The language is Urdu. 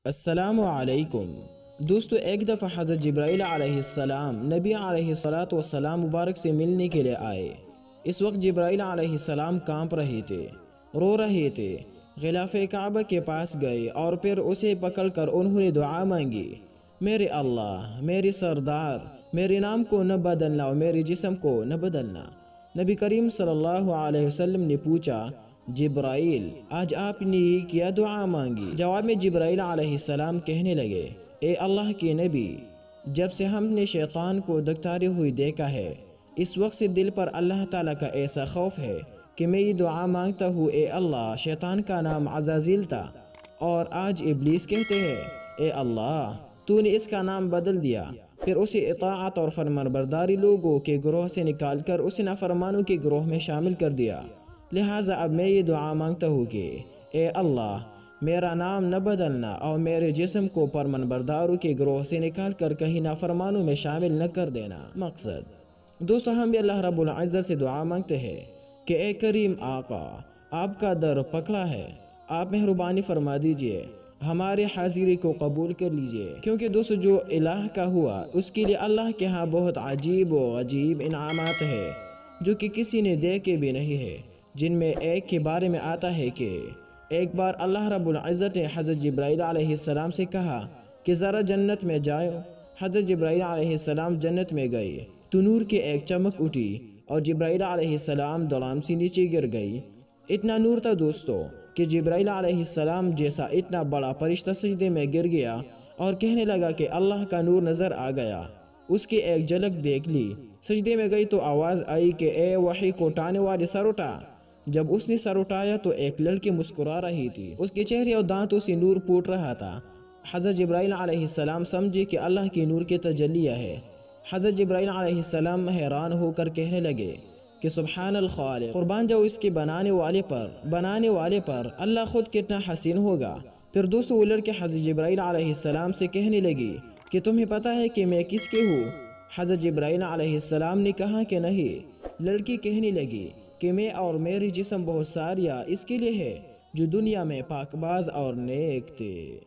السلام علیکم دوستو، ایک دفعہ حضرت جبرائیل علیہ السلام نبی علیہ السلام مبارک سے ملنے کے لیے آئے۔ اس وقت جبرائیل علیہ السلام کانپ رہے تھے، رو رہے تھے۔ غلاف کعبہ کے پاس گئے اور پھر اسے پکڑ کر انہوں نے دعا مانگی، میرے اللہ، میرے سردار، میرے نام کو نہ بدلنا اور میرے جسم کو نہ بدلنا۔ نبی کریم صلی اللہ علیہ وسلم نے پوچھا، جبرائیل آج آپ نے کیا دعا مانگی؟ جواب میں جبرائیل علیہ السلام کہنے لگے، اے اللہ کے نبی، جب سے ہم نے شیطان کو دکھتارے ہوئی دیکھا ہے، اس وقت سے دل پر اللہ تعالیٰ کا ایسا خوف ہے کہ میں یہ دعا مانگتا ہوں، اے اللہ، شیطان کا نام عزازیل تھا اور آج ابلیس کہتے ہیں، اے اللہ تو نے اس کا نام بدل دیا۔ پھر اسے اطاعت اور فرمانبرداری لوگوں کے گروہ سے نکال کر اسے نافرمانوں کے گروہ میں شامل کر دیا۔ لہٰذا اب میں یہ دعا مانگتا ہوں کہ اے اللہ، میرا نام نہ بدلنا اور میرے جسم کو فرمانبرداروں کے گروہ سے نکال کر کہیں نافرمانوں میں شامل نہ کر دینا۔ مقصد دوستو، ہم بھی اللہ رب العزت سے دعا مانگتے ہیں کہ اے کریم آقا، آپ کا در پکڑا ہے، آپ مہربانی فرما دیجئے، ہمارے حاضری کو قبول کر لیجئے، کیونکہ دوستو جو الہ کا ہوا اس کے لیے اللہ کے ہاں بہت عجیب و عجیب انعامات ہے جو کہ کسی نے دیکھے بھی نہیں ہے، جن میں ایک کے بارے میں آتا ہے کہ ایک بار اللہ رب العزت نے حضرت جبرائیل علیہ السلام سے کہا کہ ذرا جنت میں جاؤ۔ حضرت جبرائیل علیہ السلام جنت میں گئے تو نور کی ایک چمک اٹھی اور جبرائیل علیہ السلام دڑام سے نیچے گر گئی۔ اتنا نور تھا دوستو کہ جبرائیل علیہ السلام جیسا اتنا بڑا فرشتہ سجدے میں گر گیا اور کہنے لگا کہ اللہ کا نور نظر آ گیا۔ اس کی ایک جھلک دیکھ لی، سجدے میں گئی تو آواز آئی کہ اے وحی کو اٹھانے والے، سر اٹھا۔ جب اس نے سر اٹھایا تو ایک لڑکی مسکرا رہی تھی، اس کے چہرے اور دانتوں سے نور پھوٹ رہا تھا۔ حضرت جبرائیل علیہ السلام سمجھے کہ اللہ کی نور کی تجلیہ ہے۔ حضرت جبرائیل علیہ السلام حیران ہو کر کہنے لگے کہ سبحان الخالق، قربان جاؤ اس کے بنانے والے پر، اللہ خود کتنا حسین ہوگا۔ پھر دوستو وہ لڑکی حضرت جبرائیل علیہ السلام سے کہنے لگی کہ تمہیں پتہ ہے کہ میں کس کے ہوں؟ حضرت جبرائیل علیہ السلام نے کہا کہ نہیں۔ لڑکی کہنے لگی کہ میں اور میری جسم بہت ساریہ اس کے لیے ہے جو دنیا میں پاک باز اور نیک تھے۔